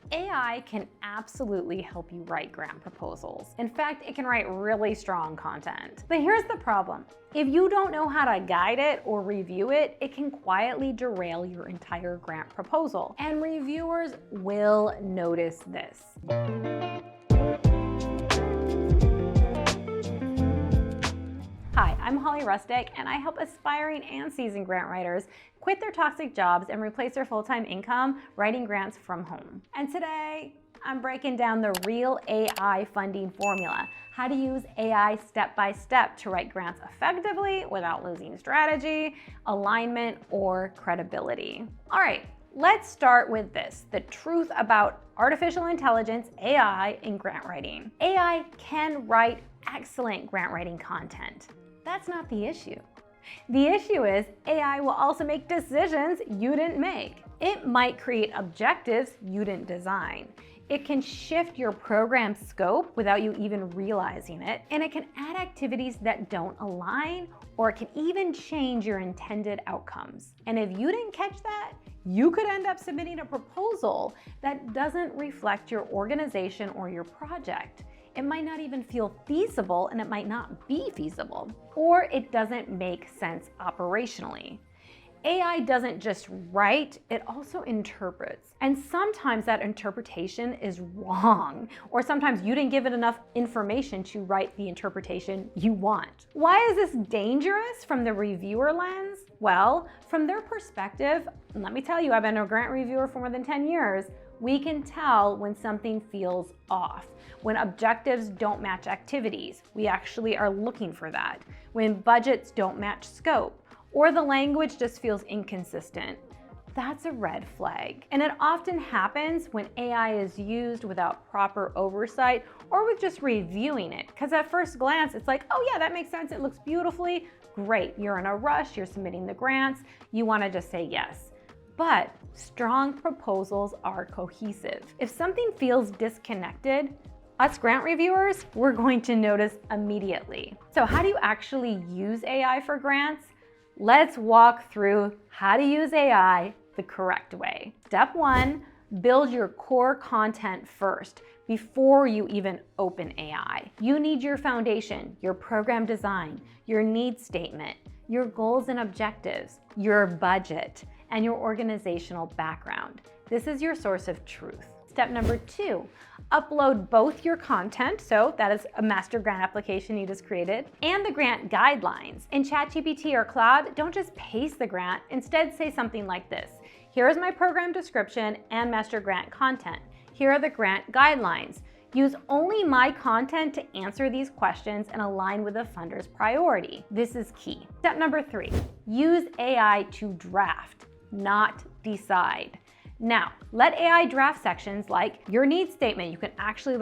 AI can absolutely help you write grant proposals. In fact, it can write really strong content. But here's the problem. If you don't know how to guide it or review it, it can quietly derail your entire grant proposal. And reviewers will notice this. Hi, I'm Holly Rustick, and I help aspiring and seasoned grant writers quit their toxic jobs and replace their full-time income writing grants from home. And today, I'm breaking down the real AI funding formula, how to use AI step-by-step to write grants effectively without losing strategy, alignment, or credibility. All right, let's start with this, the truth about artificial intelligence, AI, in grant writing. AI can write excellent grant writing content. That's not the issue. The issue is AI will also make decisions you didn't make. It might create objectives you didn't design. It can shift your program scope without you even realizing it, and it can add activities that don't align, or it can even change your intended outcomes. And if you didn't catch that, you could end up submitting a proposal that doesn't reflect your organization or your project. It might not even feel feasible, and it might not be feasible, or it doesn't make sense operationally. AI doesn't just write, it also interprets. And sometimes that interpretation is wrong, or sometimes you didn't give it enough information to write the interpretation you want. Why is this dangerous from the reviewer lens? Well, from their perspective, and let me tell you, I've been a grant reviewer for more than 10 years, we can tell when something feels off, when objectives don't match activities. We actually are looking for that. When budgets don't match scope, or the language just feels inconsistent. That's a red flag. And it often happens when AI is used without proper oversight or with just reviewing it. Because at first glance, it's like, oh yeah, that makes sense. It looks beautifully. Great, you're in a rush, you're submitting the grants. You wanna just say yes. But strong proposals are cohesive. If something feels disconnected, us grant reviewers, we're going to notice immediately. So how do you actually use AI for grants? Let's walk through how to use AI the correct way. Step 1, build your core content first before you even open AI. You need your foundation, your program design, your needs statement, your goals and objectives, your budget, and your organizational background. This is your source of truth. Step number 2, upload both your content, so that is a master grant application you just created, and the grant guidelines. In ChatGPT or Cloud, don't just paste the grant, instead say something like this. Here is my program description and master grant content. Here are the grant guidelines. Use only my content to answer these questions and align with the funder's priority. This is key. Step number 3, use AI to draft, not decide. Now, let AI draft sections like your needs statement. You can actually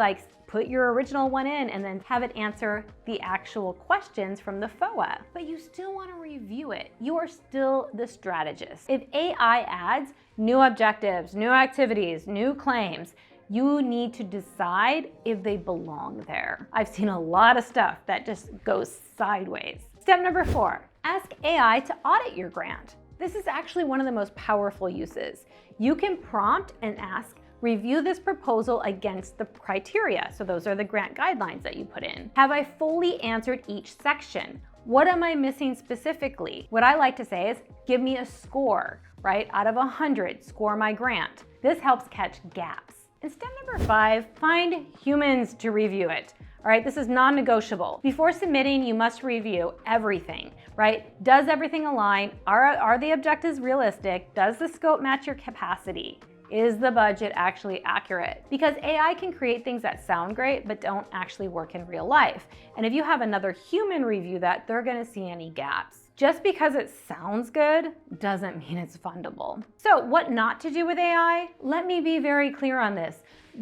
put your original one in and then have it answer the actual questions from the FOA. But you still want to review it. You are still the strategist. If AI adds new objectives, new activities, new claims, you need to decide if they belong there. I've seen a lot of stuff that just goes sideways. Step number 4, ask AI to audit your grant. This is actually one of the most powerful uses. You can prompt and ask, review this proposal against the criteria. So those are the grant guidelines that you put in. Have I fully answered each section? What am I missing specifically? What I like to say is, give me a score, right? Out of 100, score my grant. This helps catch gaps. And step number 5, find humans to review it. All right, this is non-negotiable. Before submitting, you must review everything, right? Does everything align? Are the objectives realistic? Does the scope match your capacity? Is the budget actually accurate? Because AI can create things that sound great, but don't actually work in real life. And if you have another human review that, they're gonna see any gaps. Just because it sounds good doesn't mean it's fundable. So what not to do with AI? Let me be very clear on this.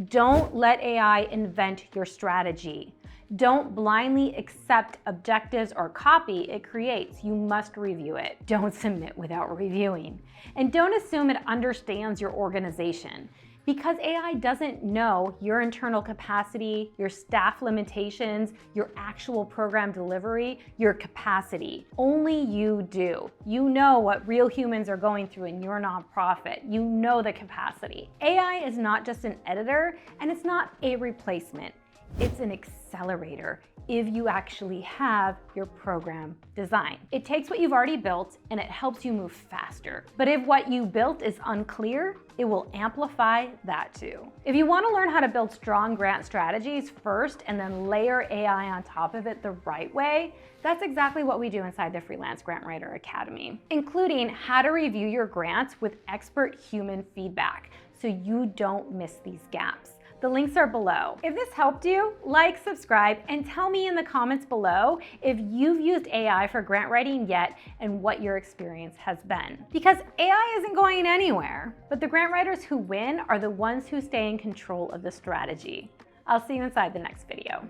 Don't let AI invent your strategy. Don't blindly accept objectives or copy it creates. You must review it. Don't submit without reviewing. And don't assume it understands your organization. Because AI doesn't know your internal capacity, your staff limitations, your actual program delivery, your capacity. Only you do. You know what real humans are going through in your nonprofit. You know the capacity. AI is not just an editor, and it's not a replacement. It's an accelerator if you actually have your program designed. It takes what you've already built and it helps you move faster. But if what you built is unclear, it will amplify that too. If you want to learn how to build strong grant strategies first and then layer AI on top of it the right way, that's exactly what we do inside the Freelance Grant Writer Academy, including how to review your grants with expert human feedback so you don't miss these gaps. The links are below. If this helped you, like, subscribe, and tell me in the comments below if you've used AI for grant writing yet and what your experience has been. Because AI isn't going anywhere, but the grant writers who win are the ones who stay in control of the strategy. I'll see you inside the next video.